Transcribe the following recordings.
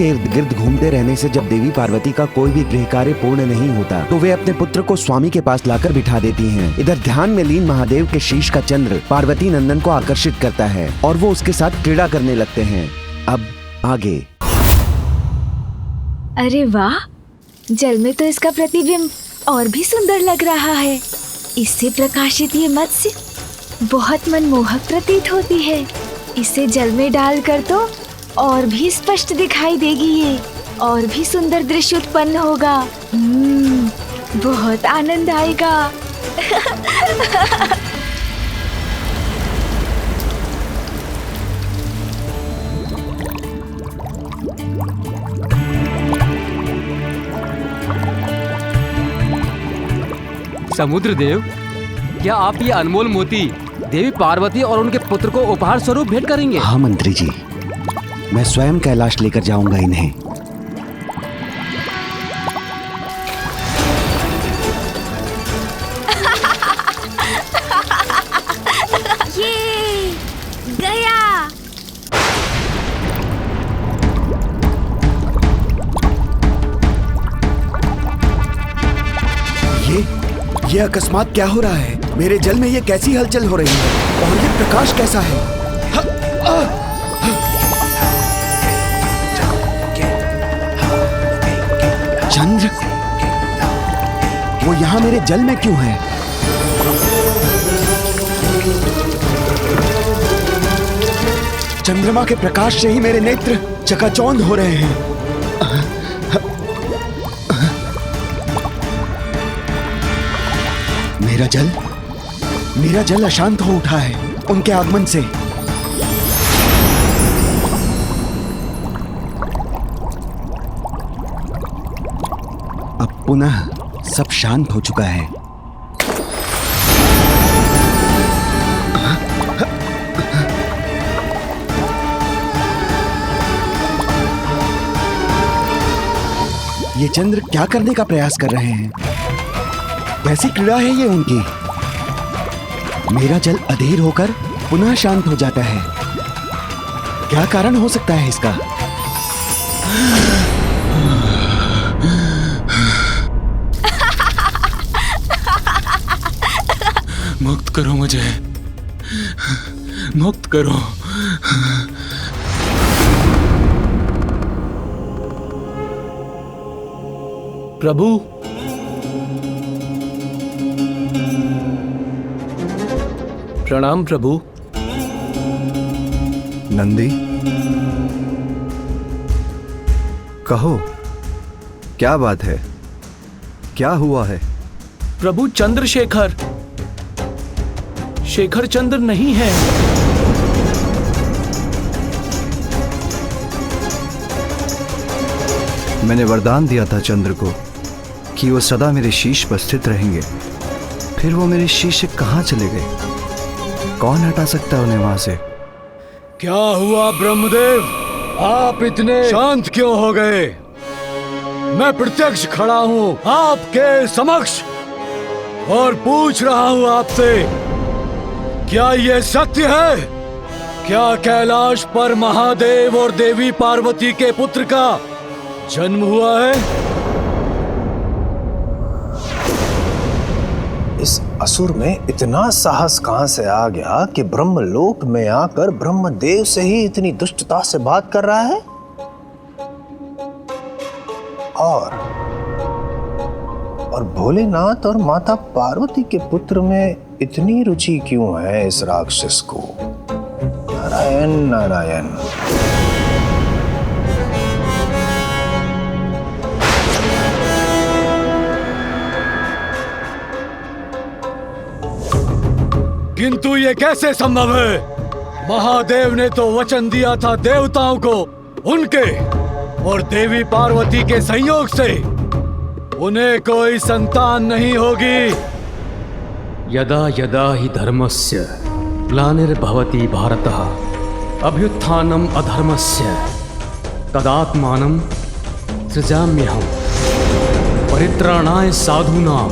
के इर्द गिर्द घूमते रहने से जब देवी पार्वती का कोई भी गृह कार्य पूर्ण नहीं होता तो वे अपने पुत्र को स्वामी के पास लाकर बिठा देती हैं। इधर ध्यान में लीन महादेव के शीश का चंद्र पार्वती नंदन को आकर्षित करता है और वो उसके साथ क्रीड़ा करने लगते हैं। अब आगे। अरे वाह, जल में तो इसका प्रतिबिंब और भी सुंदर लग रहा है। इससे प्रकाशित ये मत्स्य बहुत मनमोहक प्रतीत होती है। इसे जल में डालकर तो और भी स्पष्ट दिखाई देगी ये, और भी सुंदर दृश्य उत्पन्न होगा। बहुत आनंद आएगा। समुद्र देव, क्या आप ये अनमोल मोती देवी पार्वती और उनके पुत्र को उपहार स्वरूप भेंट करेंगे? हाँ मंत्री जी, मैं स्वयं कैलाश लेकर जाऊंगा इन्हें। ये गया। ये अकस्मात क्या हो रहा है? मेरे जल में ये कैसी हलचल हो रही है और ये प्रकाश कैसा है? चंद्र, वो यहाँ मेरे जल में क्यों है? चंद्रमा के प्रकाश से ही मेरे नेत्र चकाचौंध हो रहे हैं। मेरा जल अशांत हो उठा है उनके आगमन से। अब पुनः सब शांत हो चुका है। ये चंद्र क्या करने का प्रयास कर रहे हैं? कैसी क्रीड़ा है ये उनकी? मेरा जल अधीर होकर पुनः शांत हो जाता है। क्या कारण हो सकता है इसका? मुक्त करो मुझे, मुक्त करो। प्रभु, प्रणाम प्रभु। नंदी, कहो क्या बात है? क्या हुआ है? प्रभु, चंद्रशेखर शेखर चंद्र नहीं है। मैंने वरदान दिया था चंद्र को कि वो सदा मेरे शीश पर स्थित रहेंगे। फिर वो मेरे शीश से कहाँ चले गए? कौन हटा सकता है उन्हें वहां से? क्या हुआ ब्रह्मदेव, आप इतने शांत क्यों हो गए? मैं प्रत्यक्ष खड़ा हूं आपके समक्ष और पूछ रहा हूं आपसे, क्या यह सत्य है? क्या कैलाश पर महादेव और देवी पार्वती के पुत्र का जन्म हुआ है? इस असुर में इतना साहस कहां से आ गया कि ब्रह्मलोक में आकर ब्रह्मदेव से ही इतनी दुष्टता से बात कर रहा है? और भोलेनाथ और माता पार्वती के पुत्र में इतनी रुचि क्यों है इस राक्षस को? नारायण नारायण। किंतु ये कैसे संभव है? महादेव ने तो वचन दिया था देवताओं को, उनके और देवी पार्वती के संयोग से उन्हें कोई संतान नहीं होगी। यदा यदा हि धर्मस्य ग्लानिर्भवति भारतः अभ्युत्थानम् अधर्मस्य तदात्मानं सृजाम्यहम् परित्राणाय साधूनां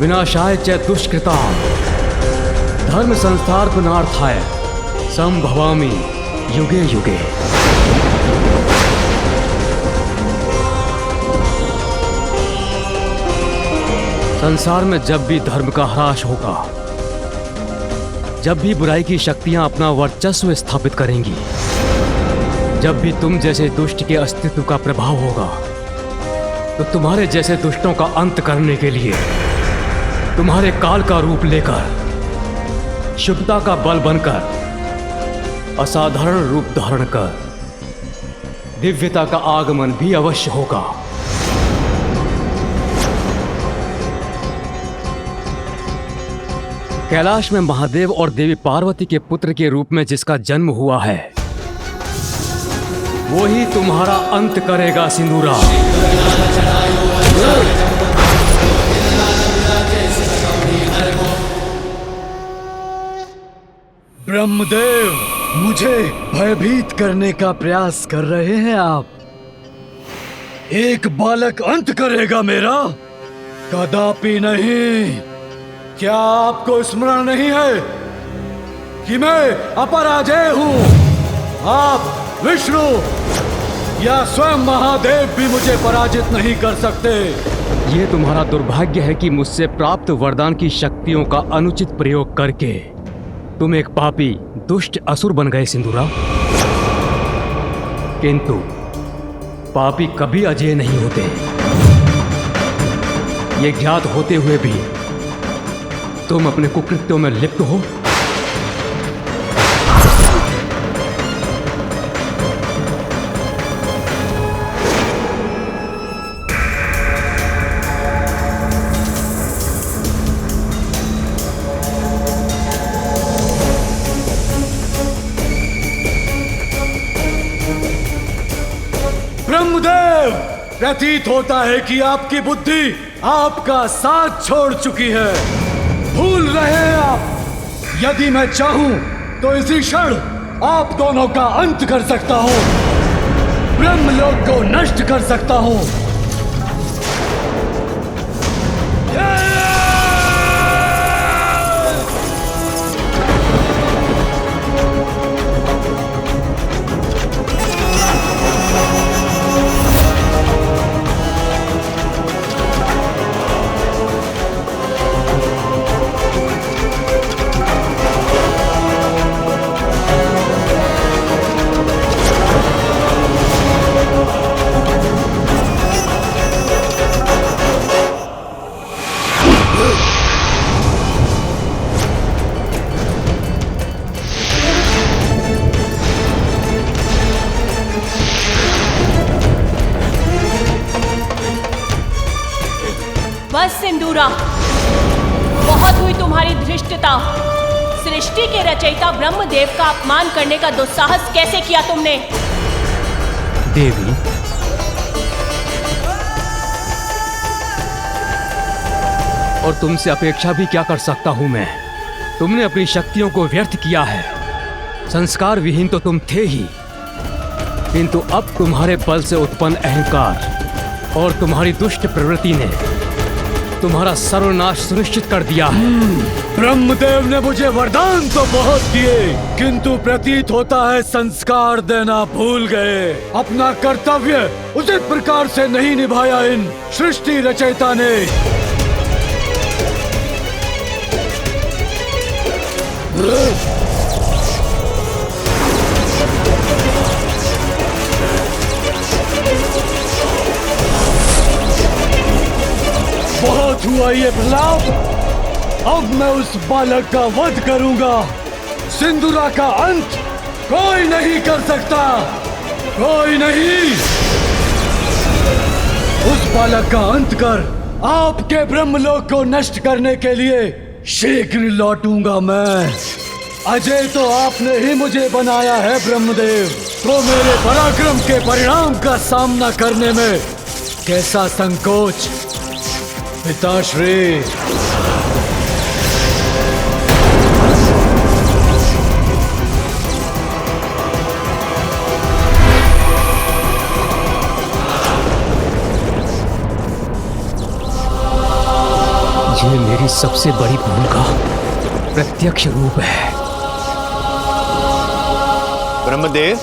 विनाशाय च दुष्कृताम् धर्म संस्थापनार्थाय संभवामि युगे युगे। संसार में जब भी धर्म का ह्रास होगा, जब भी बुराई की शक्तियां अपना वर्चस्व स्थापित करेंगी, जब भी तुम जैसे दुष्ट के अस्तित्व का प्रभाव होगा, तो तुम्हारे जैसे दुष्टों का अंत करने के लिए तुम्हारे काल का रूप लेकर, शुभता का बल बनकर, असाधारण रूप धारण कर दिव्यता का आगमन भी अवश्य होगा। कैलाश में महादेव और देवी पार्वती के पुत्र के रूप में जिसका जन्म हुआ है, वो ही तुम्हारा अंत करेगा सिंदूरा। ब्रह्मदेव, मुझे भयभीत करने का प्रयास कर रहे हैं आप। एक बालक अंत करेगा मेरा? कदापि नहीं। क्या आपको स्मरण नहीं है कि मैं अपराजेय हूं? आप विष्णु या स्वयं महादेव भी मुझे पराजित नहीं कर सकते। ये तुम्हारा दुर्भाग्य है कि मुझसे प्राप्त वरदान की शक्तियों का अनुचित प्रयोग करके तुम एक पापी दुष्ट असुर बन गए सिंदूरा। किंतु पापी कभी अजेय नहीं होते। ये ज्ञात होते हुए भी तुम अपने कुकृत्यों में लिप्त हो। ब्रह्मदेव, प्रतीत होता है कि आपकी बुद्धि आपका साथ छोड़ चुकी है। भूल रहे हैं आप। यदि मैं चाहूं तो इसी क्षण आप दोनों का अंत कर सकता हूं, ब्रह्मलोक को नष्ट कर सकता हूं। बस सिंदूरा, बहुत हुई तुम्हारी धृष्टता। सृष्टि के रचयिता ब्रह्मदेव का अपमान करने का दुस्साहस कैसे किया तुमने? देवी, और तुमसे अपेक्षा भी क्या कर सकता हूं मैं? तुमने अपनी शक्तियों को व्यर्थ किया है। संस्कार विहीन तो तुम थे ही, किंतु अब तुम्हारे बल से उत्पन्न अहंकार और तुम्हारी दुष्ट प्रवृत्ति ने तुम्हारा सर्वनाश सुनिश्चित कर दिया है। ब्रह्मदेव ने मुझे वरदान तो बहुत दिए, किंतु प्रतीत होता है संस्कार देना भूल गए। अपना कर्तव्य उचित प्रकार से नहीं निभाया इन सृष्टि रचयिता ने। बहुत हुआ ये प्रलाप। अब मैं उस बालक का वध करूंगा। सिंदूरा का अंत कोई नहीं कर सकता, कोई नहीं। उस बालक का अंत कर आपके ब्रह्मलोक को नष्ट करने के लिए शीघ्र लौटूंगा मैं। अजय तो आपने ही मुझे बनाया है ब्रह्मदेव, तो मेरे पराक्रम के परिणाम का सामना करने में कैसा संकोच पिताश्री। ये मेरी सबसे बड़ी भूल का प्रत्यक्ष रूप है। ब्रह्मदेव,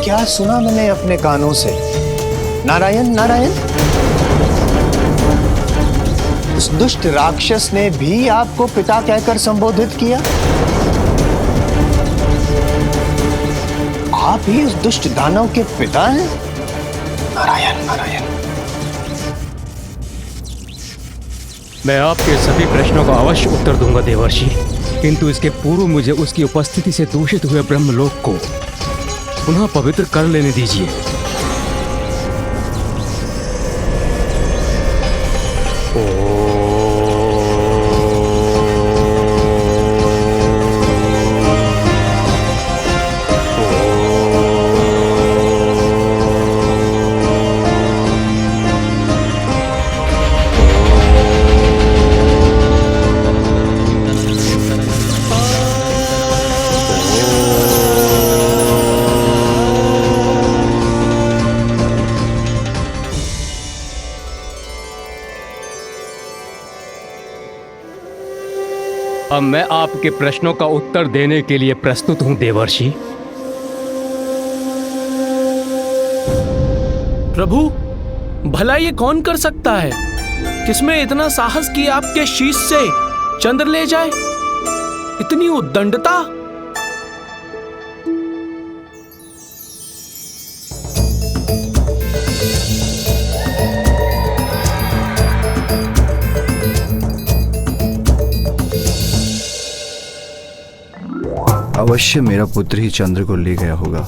क्या सुना मैंने अपने कानों से नारायण नारायण, उस दुष्ट राक्षस ने भी आपको पिता कहकर संबोधित किया? आप ही उस दुष्ट दानव के पिता हैं? नारायण नारायण। मैं आपके सभी प्रश्नों का अवश्य उत्तर दूंगा देवर्षि, किंतु इसके पूर्व मुझे उसकी उपस्थिति से दूषित हुए ब्रह्मलोक को पुनः पवित्र कर लेने दीजिए। अब मैं आपके प्रश्नों का उत्तर देने के लिए प्रस्तुत हूं देवर्षि। प्रभु, भला ये कौन कर सकता है? किसमें इतना साहस कि आपके शीश से चंद्र ले जाए? इतनी उद्दंडता? अवश्य मेरा पुत्र ही चंद्र को ले गया होगा।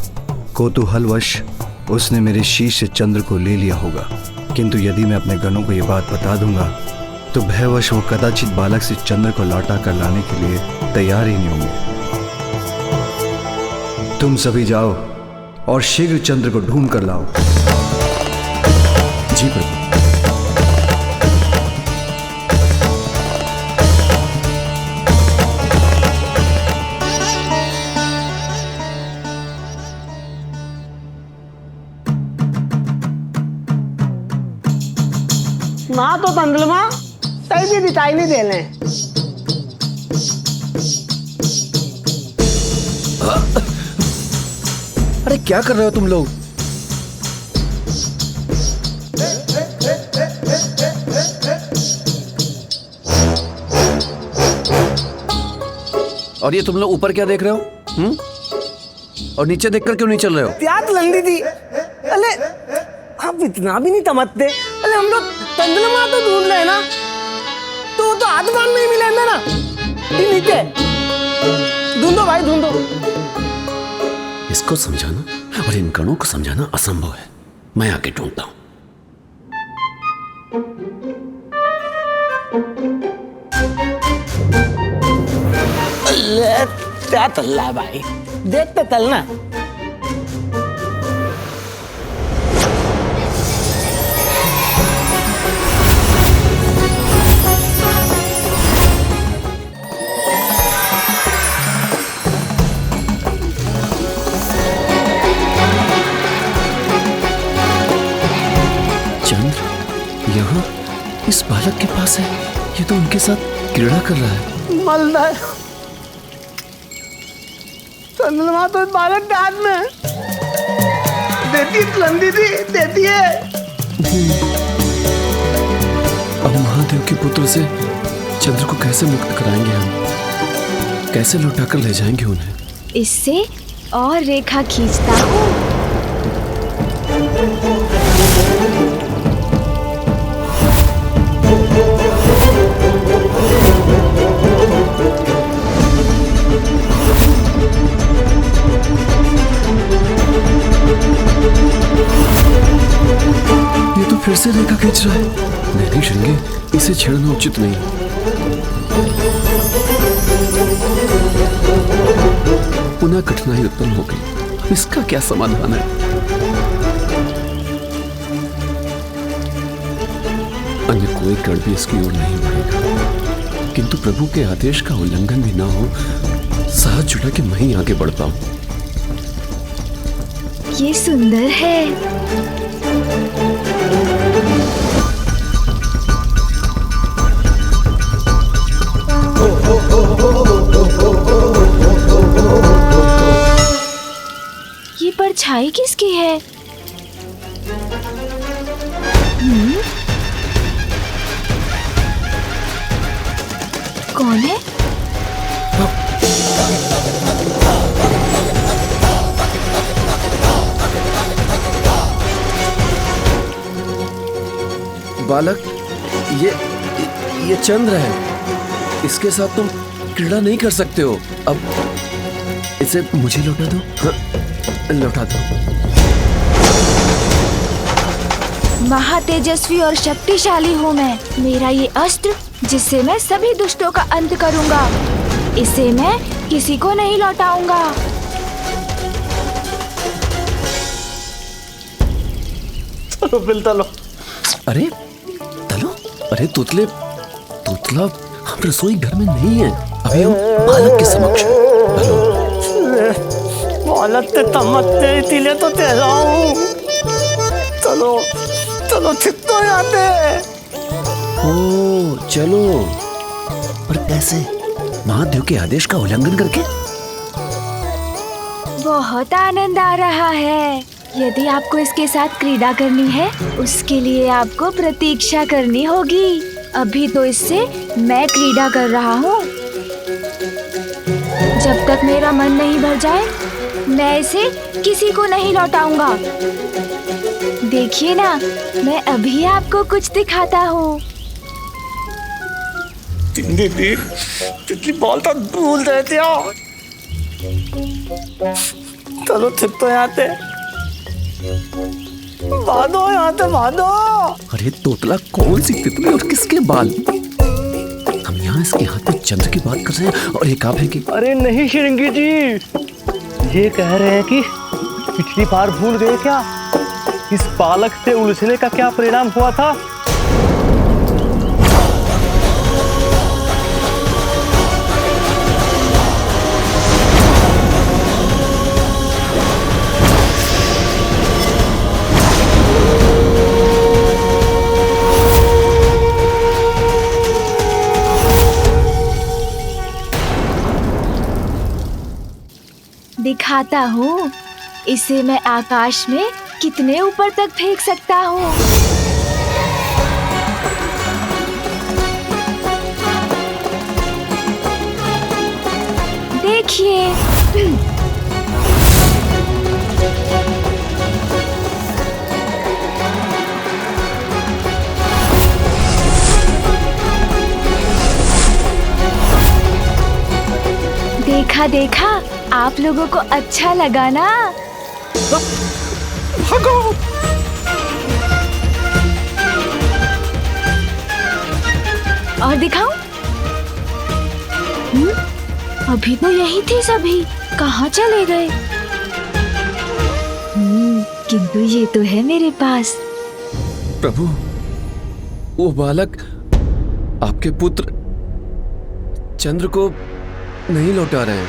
कौतूहलवश उसने मेरे शीश से चंद्र को ले लिया होगा, किंतु यदि मैं अपने गणों को यह बात बता दूंगा तो भयवश वो कदाचित बालक से चंद्र को लौटा कर लाने के लिए तैयार ही नहीं होंगे। तुम सभी जाओ और शीघ्र चंद्र को ढूंढ कर लाओ। जी प्रभु। माँ तो तंदलमा तई भी दिखाई नहीं देने। अरे क्या कर रहे हो तुम लोग? और ये तुम लोग ऊपर क्या देख रहे हो? और नीचे देखकर क्यों नहीं चल रहे हो? प्यास लंदी थी। अरे आप इतना भी नहीं समझते। अरे हम लोग तंदलमा तो ढूंढ रहे हैं ना, तो आसमान में ही मिलेंगे ना। ये नीचे ढूंढो भाई, ढूंढो। इसको समझाना और इन गणों को समझाना असंभव है। मैं आके ढूंढता हूं। क्या चल रहा है भाई? देखते चलना। यहाँ इस बालक के पास है। ये तो उनके साथ क्रीड़ा कर रहा है। मलदार चंद्रमा तो इस बालक के हाथ में देती लंदी थी, देती है। अब महादेव के पुत्र से चंद्र को कैसे मुक्त कराएंगे हम? कैसे लौटा कर ले जाएंगे उन्हें? इससे और रेखा खींचता हूँ। ये तो फिर से रेखा खींच रहा है। नहीं श्रृंगी, इसे छेड़ना उचित नहीं। पुनः कठिनाई उत्पन्न हो गई। इसका क्या समाधान है? अन्य कोई गण भी इसकी ओर नहीं बढ़ेगा, किंतु प्रभु के आदेश का उल्लंघन भी ना हो, साथ जुटा के मैं ही आगे बढ़ पाऊं। ये सुंदर है। ये परछाई किसकी है? कौन है? बालक, ये चंद्र है। इसके साथ तुम क्रीड़ा नहीं कर सकते हो। अब इसे मुझे लौटा दो। हाँ, लौटा दो। महातेजस्वी और शक्तिशाली हूँ मैं। मेरा ये अस्त्र जिससे मैं सभी दुष्टों का अंत करूँगा, इसे मैं किसी को नहीं लौटाऊंगा। चलो बिल तलो। अरे तलो, अरे तोतला हम रसोई घर में नहीं है, अभी हम बालक के समक्ष हैं। बालक ते तमत्ते तिले तो तेरा हूँ। चलो चलो छिपतो आते। ओ चलो, पर कैसे? महादेव के आदेश का उल्लंघन करके? बहुत आनंद आ रहा है। यदि आपको इसके साथ क्रीड़ा करनी है, उसके लिए आपको प्रतीक्षा करनी होगी। अभी तो इससे मैं क्रीड़ा कर रहा हूँ। जब तक मेरा मन नहीं भर जाए, मैं इसे किसी को नहीं लौटाऊंगा। देखिए ना, मैं अभी आपको कुछ दिखाता हूँ। तितली बोलता भूल जाते हो। चलो छिपतो आते। बांधो यहाँ पे बांधो। अरे तोतला, कौन सी तितली और किसके बाल? हम यहाँ इसके हाथ में चंद्र की बात कर रहे हैं और ये कहाँ फेंके? अरे नहीं श्रृंगी जी, ये कह रहे हैं कि पिछली बार भूल गए क्या, इस बालक से उलझने का क्या परिणाम हुआ था? दिखाता हूँ, इसे मैं आकाश में कितने ऊपर तक फेंक सकता हूँ। देखिए। देखा देखा, आप लोगों को अच्छा लगा ना? भागो। और दिखाऊं? अभी तो यही थे सभी, कहाँ चले गए? किंतु ये तो है मेरे पास। प्रभु, वो बालक आपके पुत्र चंद्र को नहीं लौटा रहे हैं।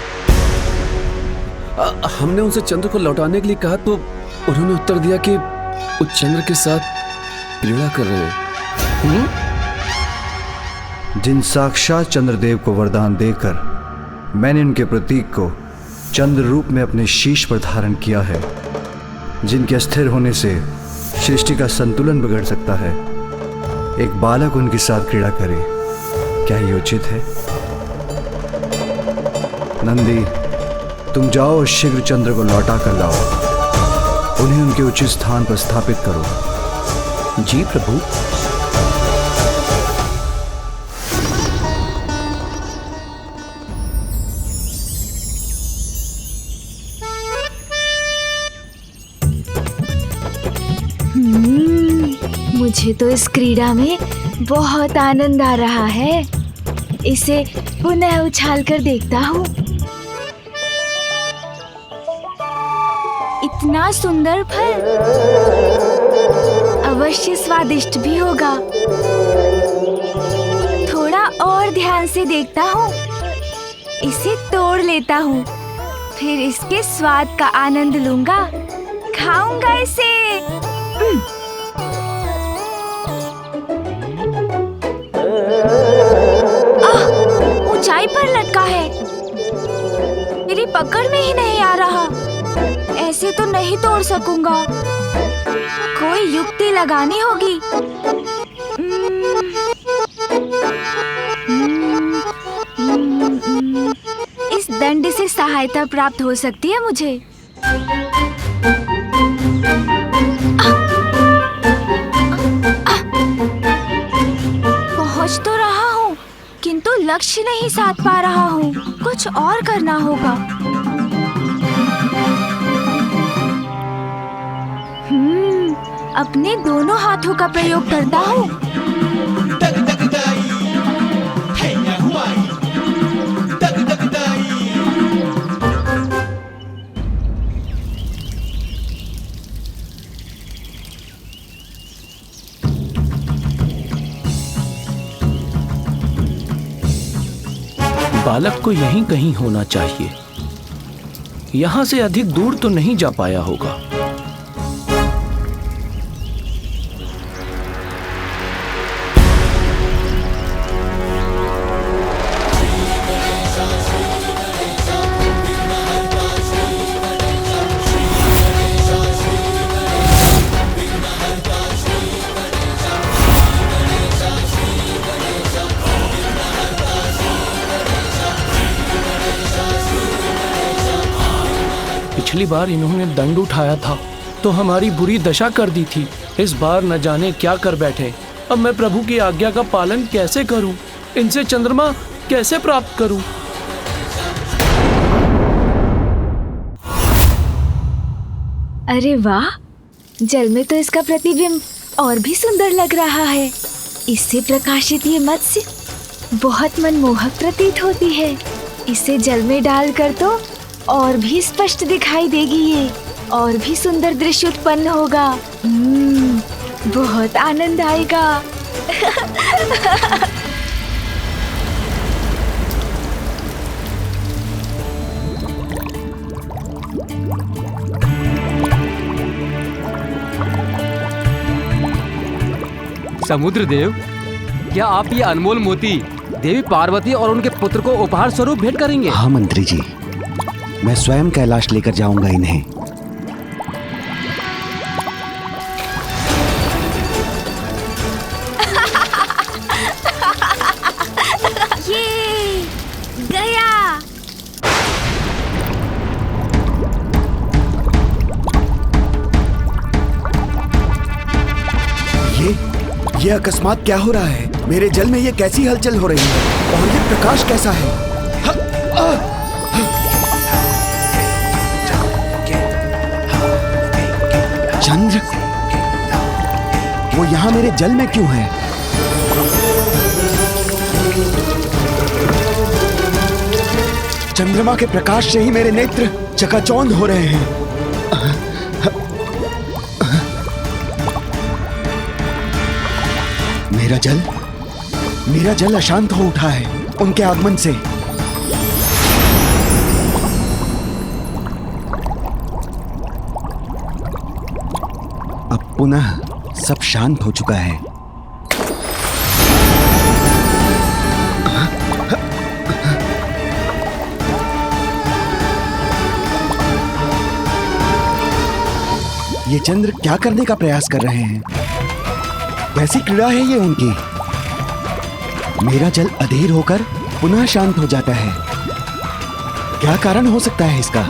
हमने उनसे चंद्र को लौटाने के लिए कहा तो उन्होंने उत्तर दिया कि वो चंद्र के साथ क्रीड़ा कर रहे हैं। जिन साक्षात चंद्रदेव को वरदान देकर मैंने उनके प्रतीक को चंद्र रूप में अपने शीश पर धारण किया है, जिनके अस्थिर होने से सृष्टि का संतुलन बिगड़ सकता है, एक बालक उनके साथ क्रीड़ा करे, क्या ये उचित है? नंदी, तुम जाओ और शीघ्र चंद्र को लौटा कर लाओ। उन्हें उनके उचित स्थान पर स्थापित करो। जी प्रभु। मुझे तो इस क्रीड़ा में बहुत आनंद आ रहा है। इसे पुनः उछाल कर देखता हूँ। इतना सुंदर फल, अवश्य स्वादिष्ट भी होगा। थोड़ा और ध्यान से देखता हूँ। इसे तोड़ लेता हूँ, फिर इसके स्वाद का आनंद लूंगा, खाऊंगा इसे। ऊंचाई पर लटका है, मेरी पकड़ में ही नहीं आ रहा। ऐसे तो नहीं तोड़ सकूंगा, कोई युक्ति लगानी होगी। से सहायता प्राप्त हो सकती है मुझे? पहुंच तो रहा हूँ, किंतु लक्ष्य नहीं साध पा रहा हूँ। कुछ और करना होगा। अपने दोनों हाथों का प्रयोग करता हूँ। बालक को यहीं कहीं होना चाहिए। यहाँ से अधिक दूर तो नहीं जा पाया होगा। पिछली बार इन्होंने दंड उठाया था तो हमारी बुरी दशा कर दी थी। इस बार न जाने क्या कर बैठे। अब मैं प्रभु की आज्ञा का पालन कैसे करूं? इनसे चंद्रमा कैसे प्राप्त करूं? अरे वाह, जल में तो इसका प्रतिबिंब और भी सुंदर लग रहा है। इससे प्रकाशित ये मत्स्य बहुत मनमोहक प्रतीत होती है। इसे जल में डालकर तो और भी स्पष्ट दिखाई देगी ये, और भी सुंदर दृश्य उत्पन्न होगा। बहुत आनंद आएगा। समुद्र देव, क्या आप ये अनमोल मोती देवी पार्वती और उनके पुत्र को उपहार स्वरूप भेंट करेंगे? हाँ मंत्री जी, मैं स्वयं कैलाश लेकर जाऊंगा इन्हें। ये गया। ये अकस्मात क्या हो रहा है? मेरे जल में ये कैसी हलचल हो रही है? और ये प्रकाश कैसा है? चंद्र, वो यहाँ मेरे जल में क्यों है? चंद्रमा के प्रकाश से ही मेरे नेत्र चकाचौंध हो रहे हैं। मेरा जल अशांत हो उठा है उनके आगमन से। अब पुनः सब शांत हो चुका है। ये चंद्र क्या करने का प्रयास कर रहे हैं? कैसी क्रीड़ा है ये उनकी? मेरा जल अधीर होकर पुनः शांत हो जाता है। क्या कारण हो सकता है इसका?